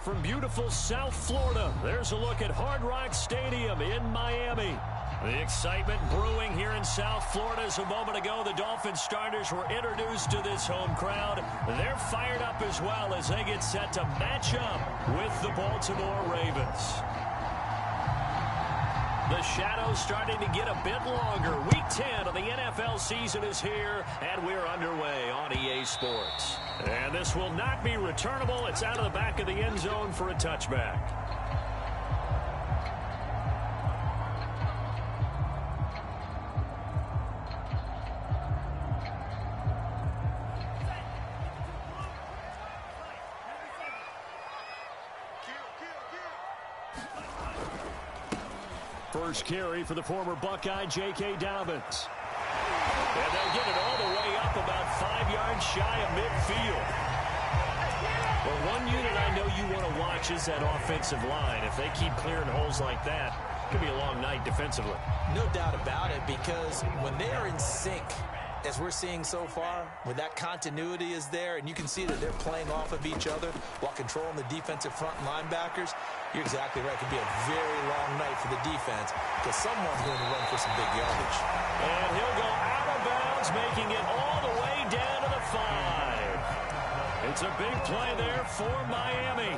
from beautiful South Florida. There's a look at Hard Rock Stadium in Miami. The excitement brewing here in South Florida as a moment ago the Dolphins starters were introduced to this home crowd. They're fired up as well as they get set to match up with the Baltimore Ravens. The shadows starting to get a bit longer. Week 10 of the NFL season is here, and we're underway on EA Sports. And this will not be returnable. It's out of the back of the end zone for a touchback. First carry for the former Buckeye, J.K. Dobbins. And they'll get it all the way up about 5 yards shy of midfield. Well, one unit I know you want to watch is that offensive line. If they keep clearing holes like that, it could be a long night defensively. No doubt about it, because when they are in sync, as we're seeing so far, where that continuity is there, and you can see that they're playing off of each other while controlling the defensive front linebackers, you're exactly right. It could be a very long night for the defense because someone's going to run for some big yardage. And he'll go out of bounds, making it all the way down to the 5. It's a big play there for Miami.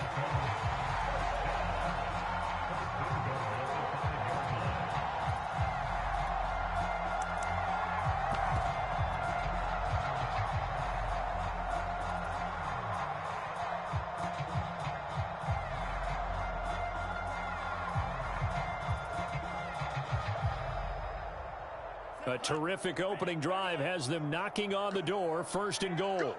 A terrific opening drive has them knocking on the door, 1st and goal.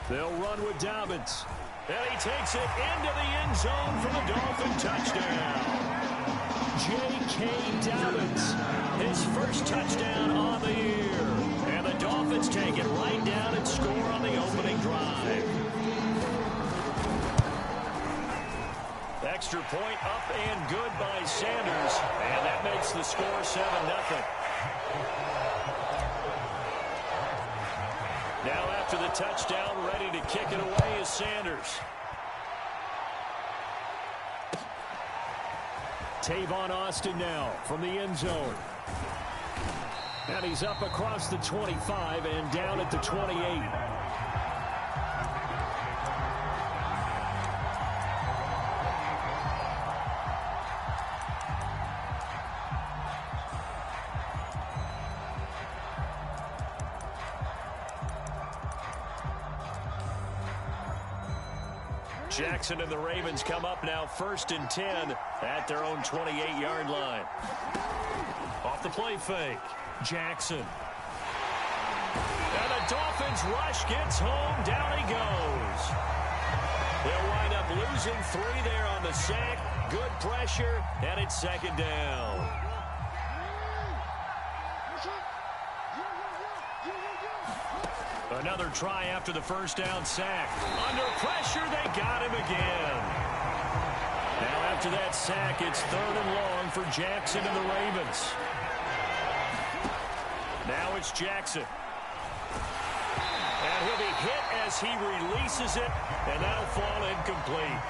They'll run with Dobbins. And he takes it into the end zone for the Dolphin touchdown. J.K. Dobbins, his first touchdown on the year. And the Dolphins take it right down and score on the opening drive. Extra point up and good by Sanders. And that makes the score 7-0. Now after the touchdown, ready to kick it away is Sanders. Tavon Austin now from the end zone. And he's up across the 25 and down at the 28. Jackson and the Ravens come up now 1st and 10 at their own 28-yard line. Off the play fake, Jackson. And the Dolphins rush gets home, down he goes. They'll wind up losing 3 there on the sack. Good pressure, and it's 2nd down. Another try after the 1st down sack. Under pressure, they got him again. Now after that sack, it's 3rd and long for Jackson and the Ravens. Now it's Jackson. And he'll be hit as he releases it, and that'll fall incomplete.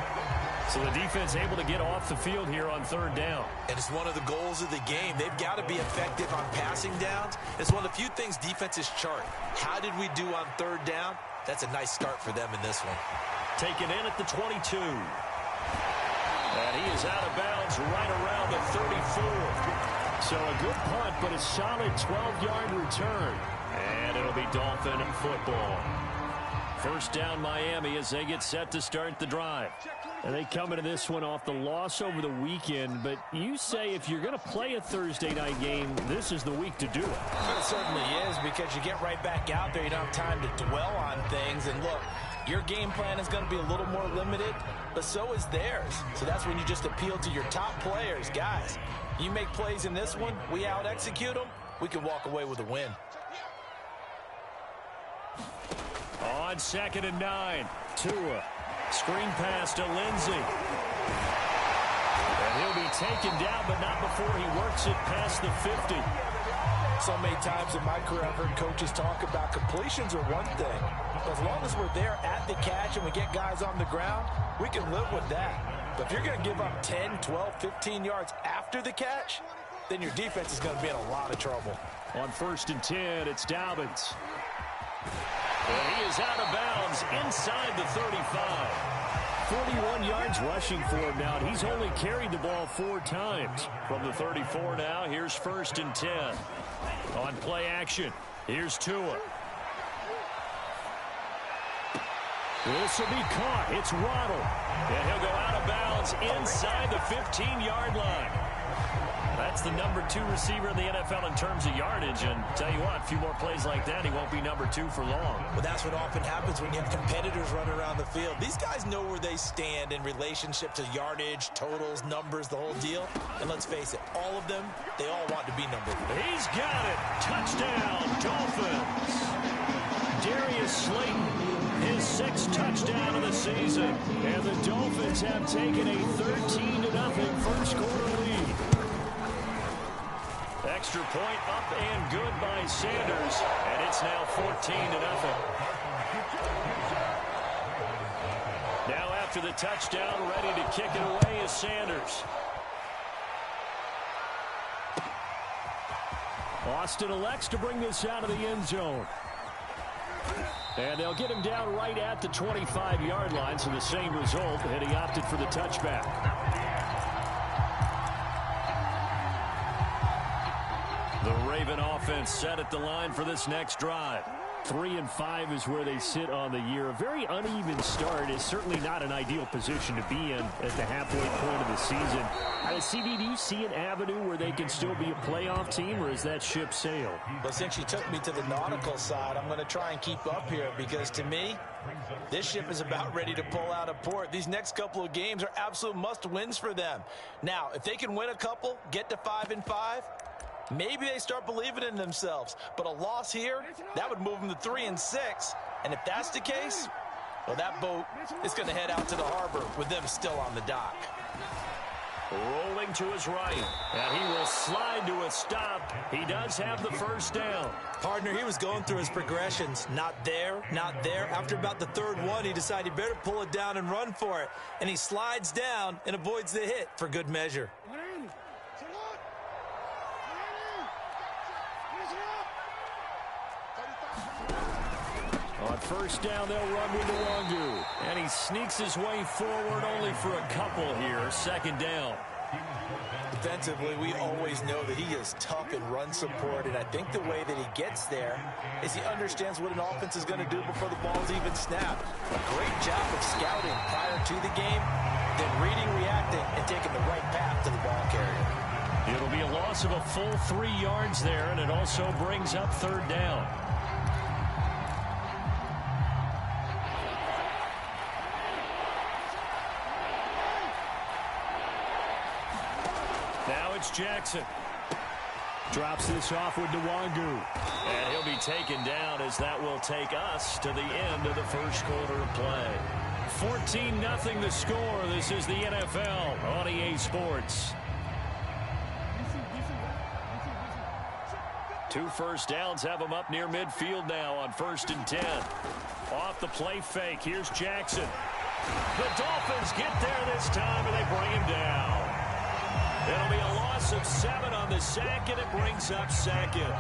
So the defense able to get off the field here on 3rd down. And it's one of the goals of the game. They've got to be effective on passing downs. It's one of the few things defenses chart. How did we do on 3rd down? That's a nice start for them in this one. Taken in at the 22. And he is out of bounds right around the 34. So a good punt, but a solid 12-yard return. And it'll be Dolphin football. 1st down Miami as they get set to start the drive. And they come into this one off the loss over the weekend, but you say if you're going to play a Thursday night game, this is the week to do it. It certainly is, because you get right back out there. You don't have time to dwell on things. And look, your game plan is going to be a little more limited, but so is theirs. So that's when you just appeal to your top players. Guys, you make plays in this one, we out-execute them, we can walk away with a win. On 2nd and 9, Tua. Screen pass to Lindsey. And he'll be taken down, but not before he works it past the 50. So many times in my career, I've heard coaches talk about completions are one thing. As long as we're there at the catch and we get guys on the ground, we can live with that. But if you're going to give up 10, 12, 15 yards after the catch, then your defense is going to be in a lot of trouble. On 1st and 10, it's Dobbins. And he is out of bounds inside the 35. 41 yards rushing for him now, and he's only carried the ball 4 times. From the 34 now, here's 1st and 10. On play action, here's Tua. This will be caught. It's Waddle. And he'll go out of bounds inside the 15-yard line. That's the number 2 receiver in the NFL in terms of yardage. And tell you what, a few more plays like that, he won't be number 2 for long. Well, that's what often happens when you have competitors running around the field. These guys know where they stand in relationship to yardage, totals, numbers, the whole deal. And let's face it, all of them, they all want to be number 1. He's got it. Touchdown, Dolphins. Darius Slayton, his 6th touchdown of the season. And the Dolphins have taken a 13-0 first quarter lead. Extra point up and good by Sanders, and it's now 14-0. Now after the touchdown, ready to kick it away is Sanders. Austin elects to bring this out of the end zone. And they'll get him down right at the 25-yard line, so the same result, and he opted for the touchback. The Raven offense set at the line for this next drive. 3-5 is where they sit on the year. A very uneven start is certainly not an ideal position to be in at the halfway point of the season. CD, do you see an avenue where they can still be a playoff team, or is that ship sailed? Well, since you took me to the nautical side, I'm going to try and keep up here because, to me, this ship is about ready to pull out of port. These next couple of games are absolute must-wins for them. Now, if they can win a couple, get to 5-5, maybe they start believing in themselves. But a loss here, that would move them to 3-6. And if that's the case, well, that boat is going to head out to the harbor with them still on the dock. Rolling to his right, and he will slide to a stop. He does have the first down. Partner, he was going through his progressions. Not there, not there. After about the 3rd one, he decided he better pull it down and run for it. And he slides down and avoids the hit for good measure. On first down, they'll run with Nwangu. And he sneaks his way forward only for a couple here. 2nd down. Defensively, we always know that he is tough in run support, and I think the way that he gets there is he understands what an offense is going to do before the ball's even snapped. A great job of scouting prior to the game, then reading, reacting, and taking the right path to the ball carrier. It'll be a loss of a full 3 yards there, and it also brings up 3rd down. Now it's Jackson. Drops this off with Nwangu. And he'll be taken down as that will take us to the end of the first quarter of play. 14-0 the score. This is the NFL on EA Sports. 2 first downs have them up near midfield now on 1st and 10. Off the play fake. Here's Jackson. The Dolphins get there this time, and they bring him down. It'll be a loss of 7 on the sack, and it brings up 2nd.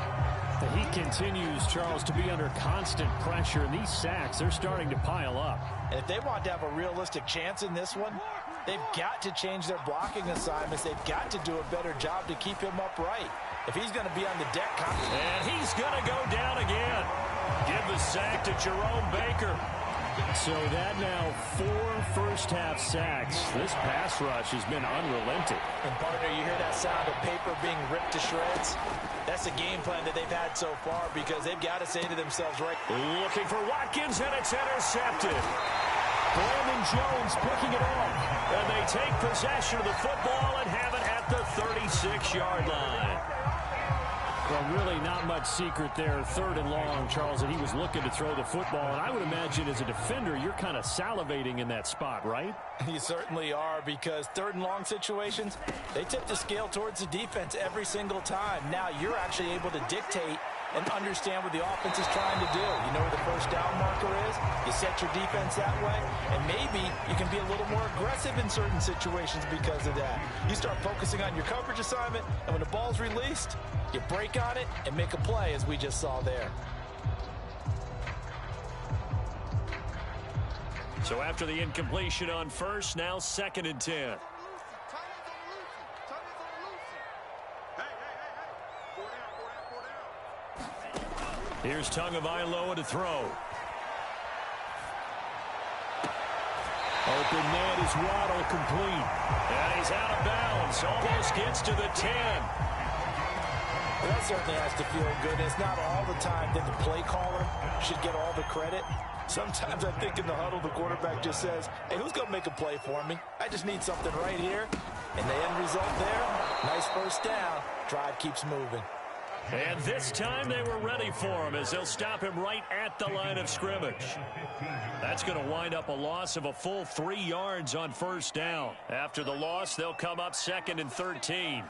He continues, Charles, to be under constant pressure, and these sacks, they're starting to pile up. And if they want to have a realistic chance in this one, they've got to change their blocking assignments. They've got to do a better job to keep him upright. If he's going to be on the deck. And he's going to go down again. Give the sack to Jerome Baker. So that now 4 first-half sacks. This pass rush has been unrelenting. And, partner, you hear that sound of paper being ripped to shreds? That's the game plan that they've had so far because they've got to say to themselves, right? Looking for Watkins, and it's intercepted. Brandon Jones picking it off. And they take possession of the football and have it at the 36-yard line. Well, really not much secret there. 3rd and long, Charles, that he was looking to throw the football. And I would imagine as a defender, you're kind of salivating in that spot, right? You certainly are, because 3rd and long situations, they tip the scale towards the defense every single time. Now you're actually able to dictate and understand what the offense is trying to do. You know where the first down marker is. You set your defense that way, and maybe you can be a little more aggressive in certain situations because of that. You start focusing on your coverage assignment, and when the ball's released, you break on it and make a play, as we just saw there. So after the incompletion on first, now 2nd and 10. Here's Tagovailoa to throw. Open man is Waddle, complete. And he's out of bounds. Almost gets to the 10. Well, that certainly has to feel good. It's not all the time that the play caller should get all the credit. Sometimes I think in the huddle, the quarterback just says, hey, who's going to make a play for me? I just need something right here. And the end result there, nice first down. Drive keeps moving. And this time they were ready for him as they'll stop him right at the line of scrimmage. That's going to wind up a loss of a full 3 yards on first down. After the loss, they'll come up 2nd and 13.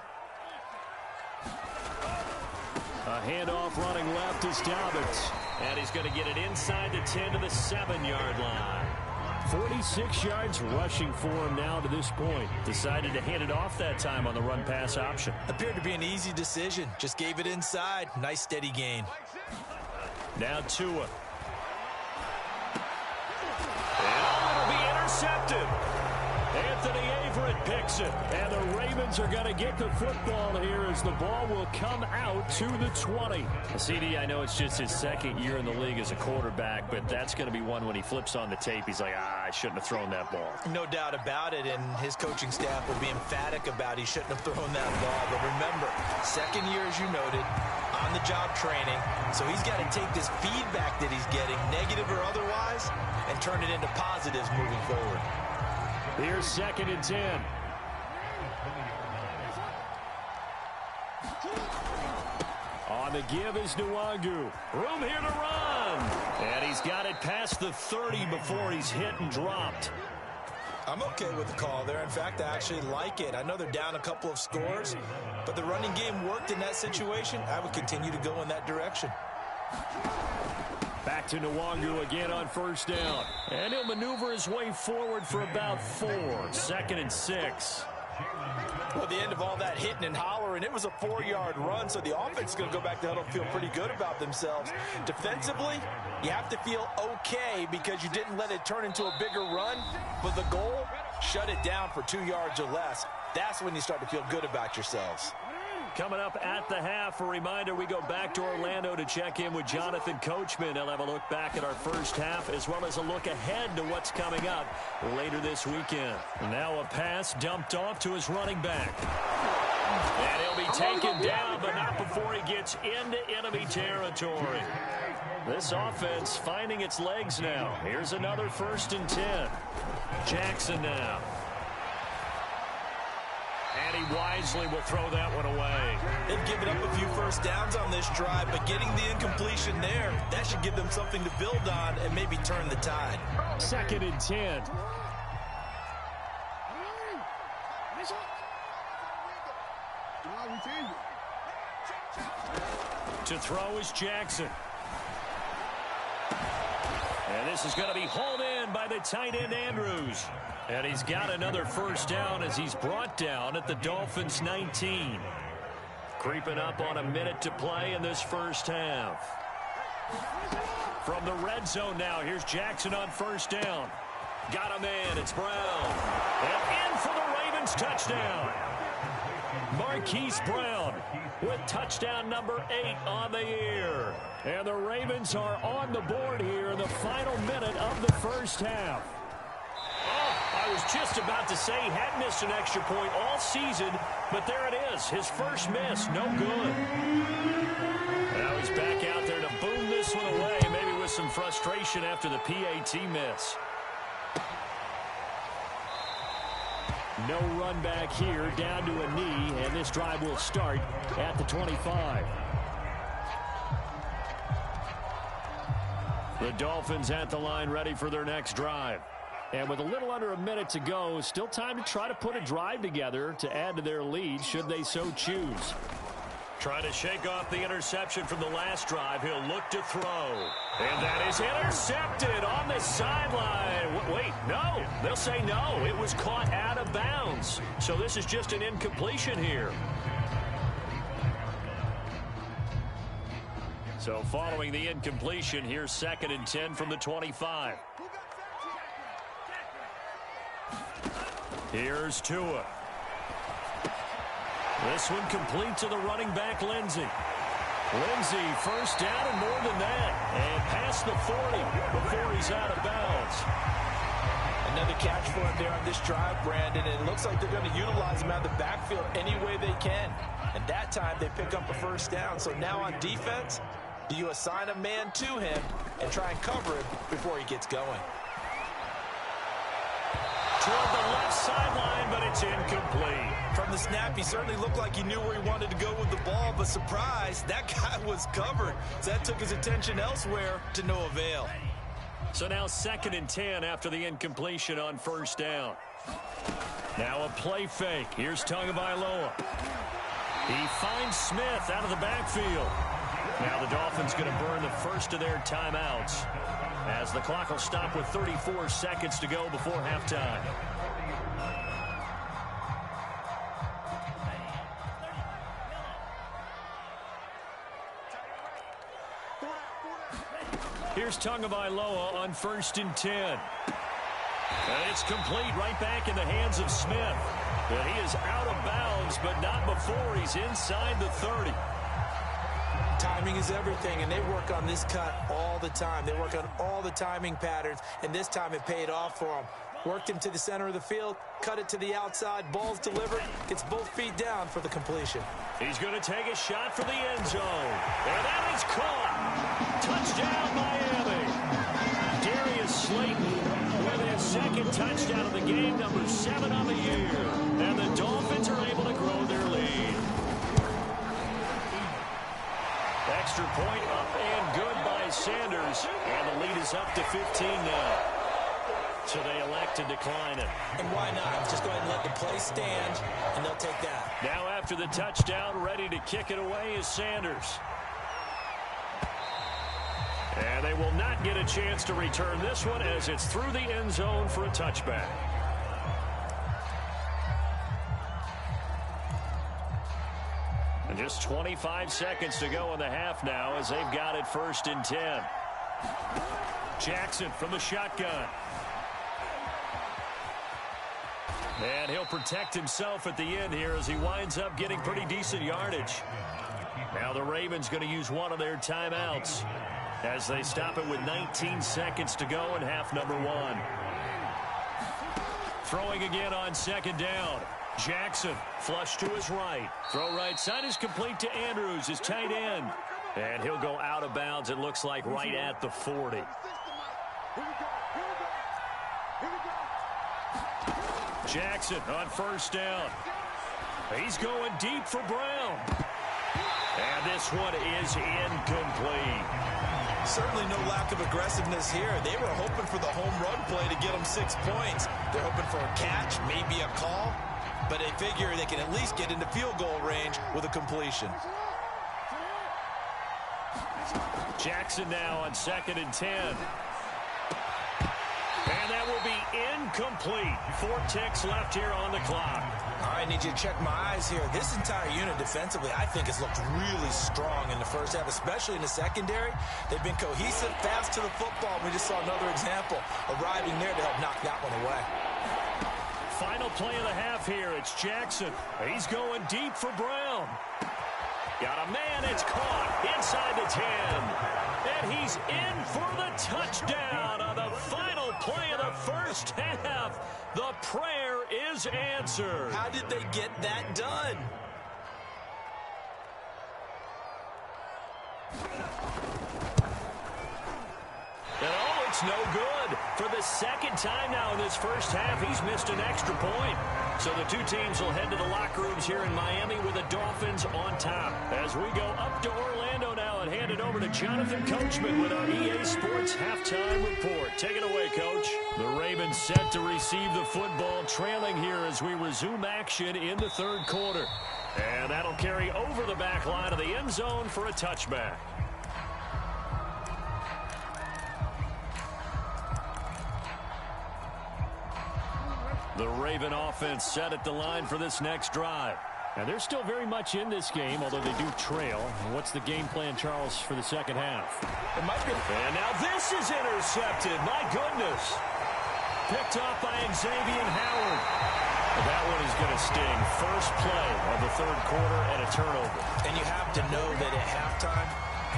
A handoff running left is Dobbins. And he's going to get it inside the 10 to the 7-yard line. 46 yards rushing for him now to this point. Decided to hand it off that time on the run-pass option. Appeared to be an easy decision. Just gave it inside. Nice steady gain. Now Tua. And it'll be intercepted. Anthony Averett picks it. And the Ravens are going to get the football here as the ball will come out to the 20. CD, I know it's just his 2nd year in the league as a quarterback, but that's going to be one when he flips on the tape. He's like, I shouldn't have thrown that ball. No doubt about it, and his coaching staff will be emphatic about he shouldn't have thrown that ball. But remember, 2nd year, as you noted, on-the-job training. So he's got to take this feedback that he's getting, negative or otherwise, and turn it into positives moving forward. Here's 2nd and 10. On the give is Nwangu. Room here to run. And he's got it past the 30 before he's hit and dropped. I'm okay with the call there. In fact, I actually like it. I know they're down a couple of scores, but the running game worked in that situation. I would continue to go in that direction. Back to Nwangu again on first down. And he'll maneuver his way forward for about 4. 2nd and 6. Well, at the end of all that hitting and hollering, it was a 4-yard run, so the offense is going to go back to huddle and feel pretty good about themselves. Defensively, you have to feel okay because you didn't let it turn into a bigger run, but the goal, shut it down for 2 yards or less. That's when you start to feel good about yourselves. Coming up at the half, a reminder, we go back to Orlando to check in with Jonathan Coachman. He'll have a look back at our first half as well as a look ahead to what's coming up later this weekend. Now a pass dumped off to his running back. And he'll be taken down, but not before he gets into enemy territory. This offense finding its legs now. Here's another 1st and 10. Jackson now. And he wisely will throw that one away. They've given up a few first downs on this drive, but getting the incompletion there, that should give them something to build on and maybe turn the tide. 2nd and 10. To throw is Jackson. And this is going to be hauled in by the tight end Andrews. And he's got another first down as he's brought down at the Dolphins' 19. Creeping up on a minute to play in this first half. From the red zone now, here's Jackson on first down. Got him in, it's Brown. And in for the Ravens touchdown. Marquise Brown with touchdown number 8 on the year. And the Ravens are on the board here in the final minute of the first half. I was just about to say he hadn't missed an extra point all season, but there it is. His first miss, no good. Now he's back out there to boom this one away, maybe with some frustration after the PAT miss. No run back here, down to a knee, and this drive will start at the 25. The Dolphins at the line ready for their next drive. And with a little under a minute to go, still time to try to put a drive together to add to their lead should they so choose. Trying to shake off the interception from the last drive. He'll look to throw. And that is intercepted on the sideline. Wait, no. They'll say no. It was caught out of bounds. So this is just an incompletion here. So following the incompletion, here's 2nd and 10 from the 25. Here's Tua. This one complete to the running back, Lindsey. Lindsey, first down and more than that. And past the 40 before he's out of bounds. Another catch for him there on this drive, Brandon. And it looks like they're going to utilize him out of the backfield any way they can. And that time they pick up a first down. So now on defense, do you assign a man to him and try and cover him before he gets going? Toward the left sideline, but it's incomplete. From the snap, he certainly looked like he knew where he wanted to go with the ball, but surprise, that guy was covered. So that took his attention elsewhere to no avail. So now 2nd and 10 after the incompletion on first down. Now a play fake. Here's Tagovailoa. He finds Smith out of the backfield. Now the Dolphins going to burn the first of their timeouts, as the clock will stop with 34 seconds to go before halftime. Here's Tagovailoa on 1st and 10. And it's complete right back in the hands of Smith. But he is out of bounds, but not before he's inside the 30. Timing is everything, and they work on this cut all the time. They work on all the timing patterns, and this time it paid off for them. Worked him to the center of the field, cut it to the outside, ball's delivered, gets both feet down for the completion. He's going to take a shot for the end zone. And that is caught. Touchdown, Miami. Darius Slayton with his 2nd touchdown of the game, number 7 on the year. And the Dolphins are able to grow their lead. Extra point up and good by Sanders. And the lead is up to 15 now. So they elect to decline it. And why not? Just go ahead and let the play stand, and they'll take that. Now after the touchdown, ready to kick it away is Sanders. And they will not get a chance to return this one, as it's through the end zone for a touchback. And just 25 seconds to go in the half now, as they've got it 1st and 10. Jackson from the shotgun. And he'll protect himself at the end here as he winds up getting pretty decent yardage. Now the Ravens going to use one of their timeouts as they stop it with 19 seconds to go in half number 1. Throwing again on 2nd down. Jackson flush to his right. Throw right side is complete to Andrews, his tight end. And he'll go out of bounds, it looks like, right at the 40. Jackson on 1st down. He's going deep for Brown. And this one is incomplete. Certainly no lack of aggressiveness here. They were hoping for the home run play to get them 6 points. They're hoping for a catch, maybe a call, but they figure they can at least get into field goal range with a completion. Jackson now on 2nd and 10. And that will be incomplete. 4 ticks left here on the clock. All right, I need you to check my eyes here. This entire unit defensively, I think, has looked really strong in the first half, especially in the secondary. They've been cohesive, fast to the football. We just saw another example arriving there to help knock that one away. Final play of the half here. It's Jackson. He's going deep for Brown. Got a man. It's caught inside the 10. And he's in for the touchdown on the final play of the first half. The prayer is answered. How did they get that done? And oh, it's no good. For the 2nd time now in this first half, he's missed an extra point. So the 2 teams will head to the locker rooms here in Miami with the Dolphins on top. As we go up to Orlando now, now and hand it over to Jonathan Coachman with our EA Sports Halftime Report. Take it away, Coach. The Ravens set to receive the football, trailing here as we resume action in the third quarter. And that'll carry over the back line of the end zone for a touchback. The Raven offense set at the line for this next drive. And they're still very much in this game, although they do trail. What's the game plan, Charles, for the second half? It might be. And now this is intercepted. My goodness. Picked off by Xavier Howard. That one is going to sting. First play of the third quarter and a turnover. And you have to know that at halftime,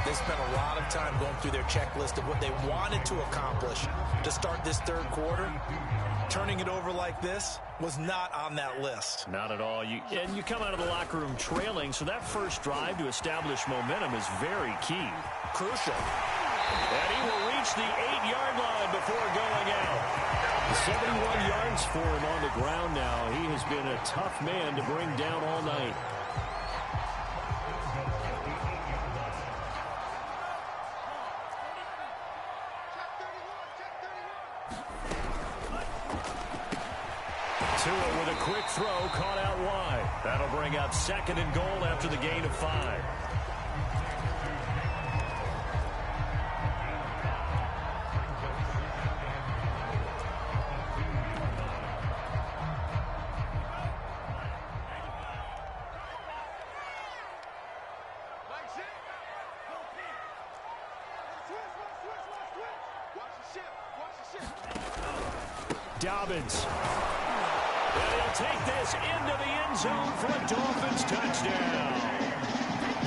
they spent a lot of time going through their checklist of what they wanted to accomplish to start this third quarter. Turning it over like this was not on that list. Not at all. You come out of the locker room trailing, so that first drive to establish momentum is very key. Crucial. And he will reach the 8-yard line before going out. 71 yards for him on the ground now. He has been a tough man to bring down all night. Tua with a quick throw, caught out wide. That'll bring up second and goal after the gain of 5. Dobbins. And he'll take this into the end zone for a Dolphins touchdown.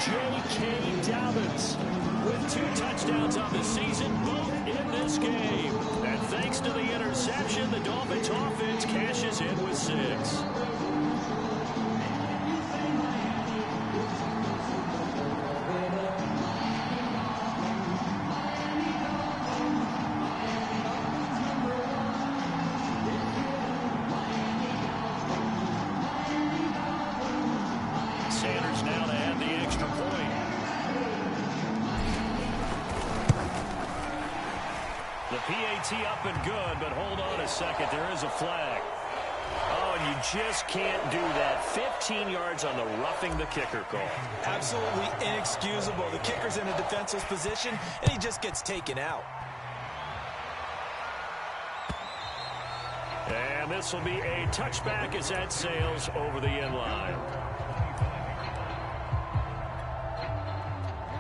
J.K. Dobbins with 2 touchdowns on the season, both in this game. And thanks to the interception, the Dolphins offense cashes in with 6. Up and good, but hold on a second. There is a flag. Oh, and you just can't do that. 15 yards on the roughing the kicker call. Absolutely inexcusable. The kicker's in a defensive position, and he just gets taken out. And this will be a touchback as that sails over the end line.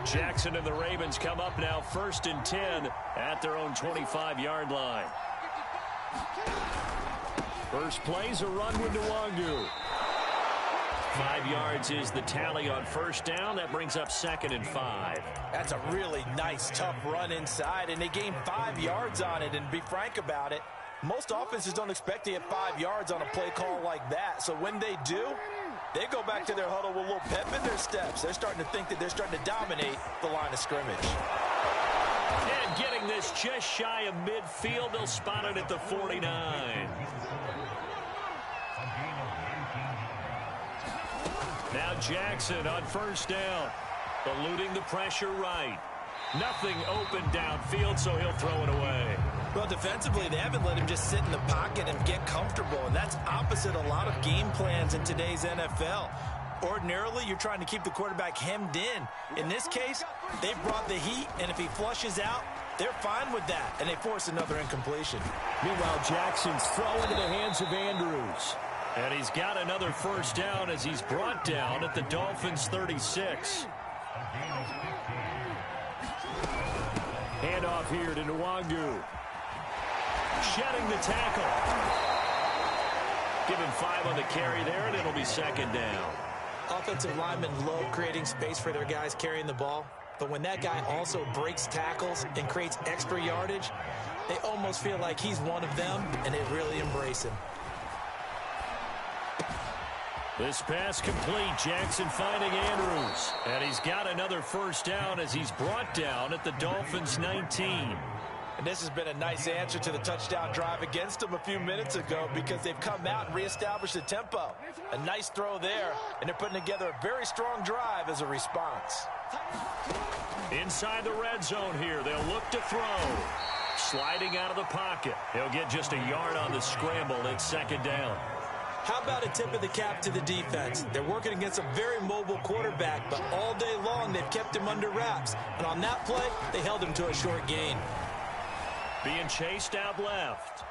Jackson and the Ravens come up now 1st and 10 at their own 25-yard line. First play's a run with Nwangu. 5 yards is the tally on first down. That brings up 2nd and 5. That's a really nice, tough run inside, and they gained 5 yards on it. And to be frank about it, most offenses don't expect to get 5 yards on a play call like that. So when they do, they go back to their huddle with a little pep in their steps. They're starting to think that they're starting to dominate the line of scrimmage. And getting this just shy of midfield, they'll spot it at the 49. Now Jackson on first down, eluding the pressure right. Nothing open downfield, so he'll throw it away. Well, defensively, they haven't let him just sit in the pocket and get comfortable, and that's opposite a lot of game plans in today's NFL. Ordinarily, you're trying to keep the quarterback hemmed in. In this case, they brought the heat, and if he flushes out, they're fine with that, and they force another incompletion. Meanwhile, Jackson's throw into the hands of Andrews. And he's got another first down as he's brought down at the Dolphins' 36. Handoff here to Nwangu. Shedding the tackle. Give him 5 on the carry there, and it'll be 2nd down. Offensive linemen love creating space for their guys carrying the ball, but when that guy also breaks tackles and creates extra yardage, they almost feel like he's one of them, and they really embrace him. This pass complete. Jackson finding Andrews. And he's got another first down as he's brought down at the Dolphins' 19. And this has been a nice answer to the touchdown drive against them a few minutes ago because they've come out and reestablished the tempo. A nice throw there, and they're putting together a very strong drive as a response. Inside the red zone here, they'll look to throw. Sliding out of the pocket. He'll get just a yard on the scramble. It's second down. How about a tip of the cap to the defense? They're working against a very mobile quarterback, but all day long they've kept him under wraps. And on that play, they held him to a short gain. Being chased out left.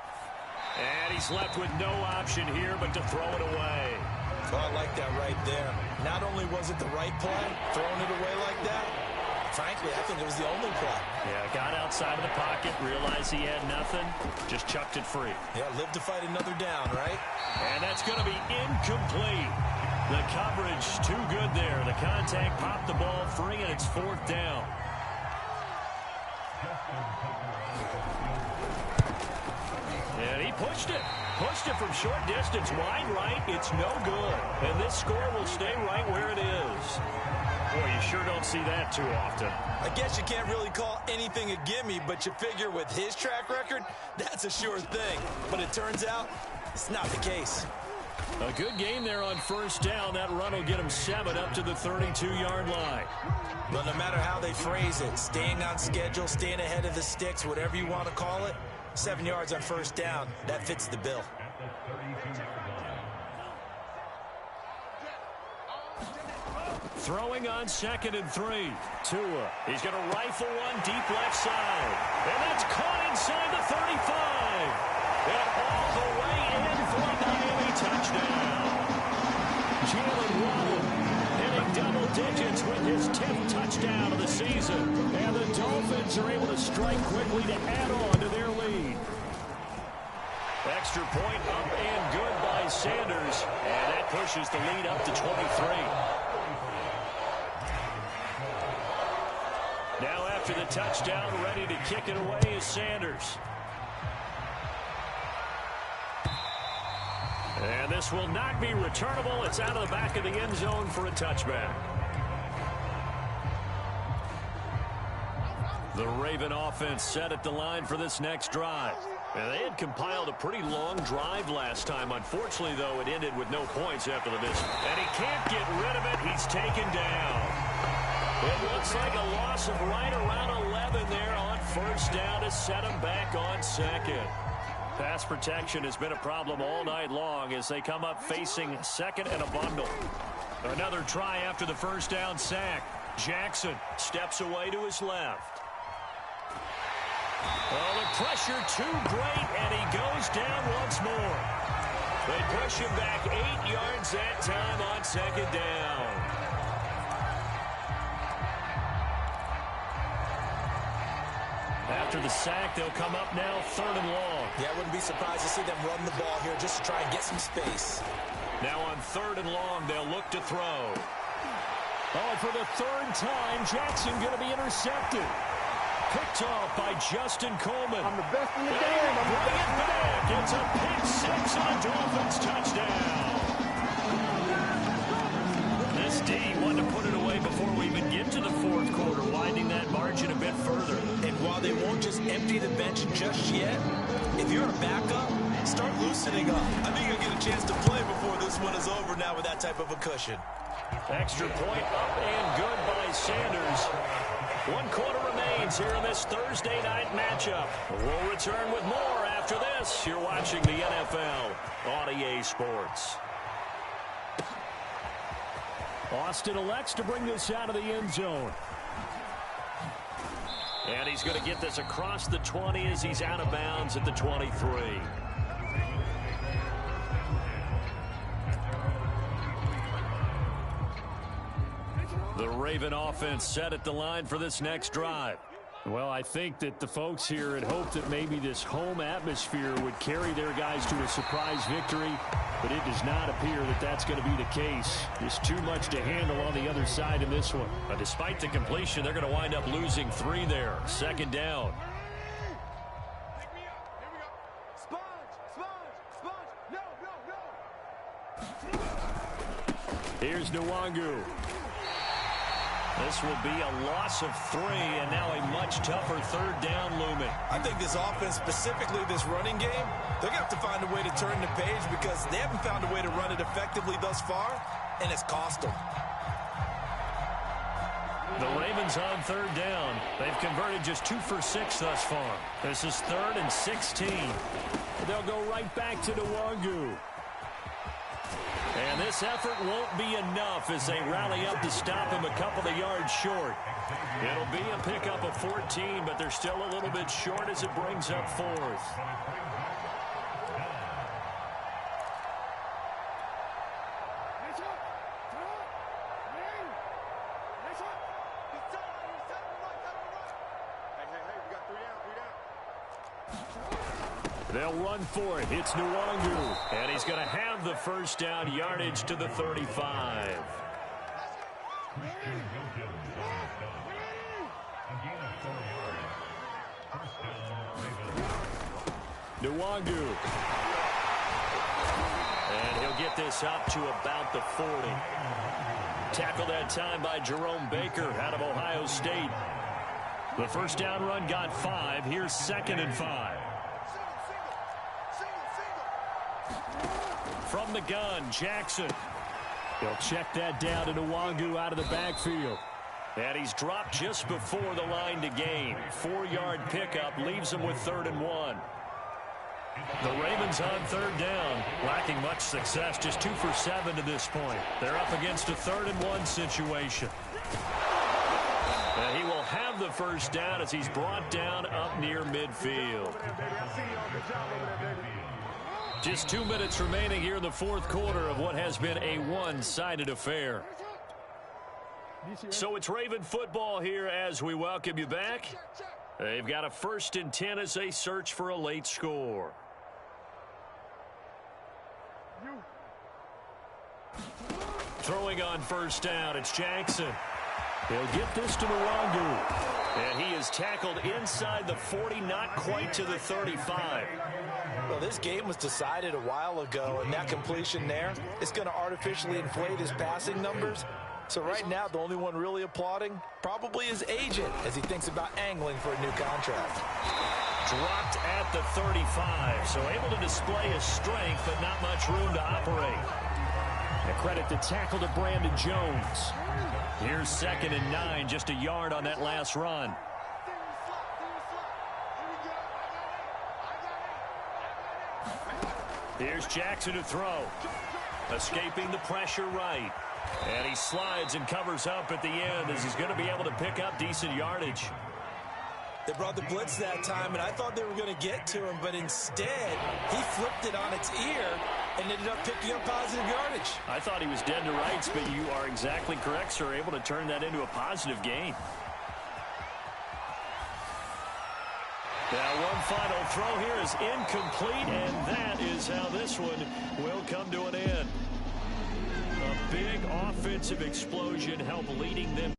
And he's left with no option here but to throw it away. Oh, I like that right there. Not only was it the right play, throwing it away like that, frankly, I think it was the only play. Yeah, got outside of the pocket, realized he had nothing, just chucked it free. Yeah, live to fight another down, right? And that's going to be incomplete. The coverage too good there. The contact popped the ball free, and it's fourth down. And he pushed it. Pushed it from short distance, wide right. It's no good. And this score will stay right where it is. Boy, you sure don't see that too often. I guess you can't really call anything a gimme, but you figure with his track record, that's a sure thing. But it turns out, it's not the case. A good game there on first down. That run will get him 7 up to the 32-yard line. But no matter how they phrase it, staying on schedule, staying ahead of the sticks, whatever you want to call it, 7 yards on first down, that fits the bill. Throwing on 2nd and 3. Tua. He's going to rifle one deep left side. And that's caught inside the 35. And all the way in for a Miami touchdown. Jalen Waddle hitting double digits with his 10th touchdown of the season. And the Dolphins are able to strike quickly to add on to their lead. Extra point up and good by Sanders. And that pushes the lead up to 23. Now after the touchdown, ready to kick it away is Sanders. And this will not be returnable. It's out of the back of the end zone for a touchback. The Raven offense set at the line for this next drive. And they had compiled a pretty long drive last time. Unfortunately, though, it ended with no points after the miss. And he can't get rid of it. He's taken down. It looks like a loss of right around 11 there on first down to set him back on second. Pass protection has been a problem all night long as they come up facing second and a bundle. Another try after the first down sack. Jackson steps away to his left. Oh, the pressure too great, and he goes down once more. They push him back 8 yards that time on second down. After the sack, they'll come up now 3rd and long. Yeah, I wouldn't be surprised to see them run the ball here just to try and get some space. Now on 3rd and long, they'll look to throw. Oh, for the 3rd time, Jackson going to be intercepted. Picked off by Justin Coleman. I'm the best in the game. Bring it back. It's a pick 6 and a Dolphins touchdown. This D wanted to put it away before we even get to the 4th quarter, widening that margin a bit further. And while they won't just empty the bench just yet, if you're a backup, start loosening up. I think you'll get a chance to play before this one is over now with that type of a cushion. Extra point up and good by Sanders. 1 quarter remains here in this Thursday night matchup. We'll return with more after this. You're watching the NFL on EA Sports. Austin elects to bring this out of the end zone. And he's going to get this across the 20 as he's out of bounds at the 23. The Raven offense set at the line for this next drive. Well, I think that the folks here had hoped that maybe this home atmosphere would carry their guys to a surprise victory, but it does not appear that that's going to be the case. There's too much to handle on the other side in this one. But despite the completion, they're going to wind up losing 3 there. 2nd down. Here's Nwangu. This will be a loss of 3, and now a much tougher third down looming. I think this offense, specifically this running game, they're going to have to find a way to turn the page because they haven't found a way to run it effectively thus far, and it's cost them. The Ravens on third down. They've converted just 2 for 6 thus far. This is 3rd and 16. They'll go right back to Nwangu. And this effort won't be enough as they rally up to stop him a couple of yards short. It'll be a pickup of 14, but they're still a little bit short as it brings up 4th. They'll run for it. It's Nwangu. And he's going to have the first down yardage to the 35. Nwangu. And he'll get this up to about the 40. Tackled that time by Jerome Baker out of Ohio State. The first down run got 5. Here's 2nd and 5. From the gun, Jackson. He'll check that down to Nwangu out of the backfield. And he's dropped just before the line to gain. 4-yard pickup leaves him with 3rd and 1. The Ravens on third down, lacking much success, just 2 for 7 to this point. They're up against a 3rd and 1 situation. And he will have the first down as he's brought down up near midfield. Just 2 minutes remaining here in the 4th quarter of what has been a one-sided affair. So it's Raven football here as we welcome you back. They've got a 1st and 10 as they search for a late score. Throwing on first down, it's Jackson. He'll get this to Nwangu. And he is tackled inside the 40, not quite to the 35. Well, this game was decided a while ago, and that completion there is going to artificially inflate his passing numbers. So right now, the only one really applauding probably his agent as he thinks about angling for a new contract. Dropped at the 35, so able to display his strength, but not much room to operate. A credit to tackle to Brandon Jones. Here's 2nd and 9, just a yard on that last run. Here's Jackson to throw. Escaping the pressure right. And he slides and covers up at the end as he's going to be able to pick up decent yardage. They brought the blitz that time, and I thought they were going to get to him, but instead, he flipped it on its ear and ended up picking up positive yardage. I thought he was dead to rights, but you are exactly correct, sir. Able to turn that into a positive gain. Now, one final throw here is incomplete, and that is how this one will come to an end. A big offensive explosion helped leading them.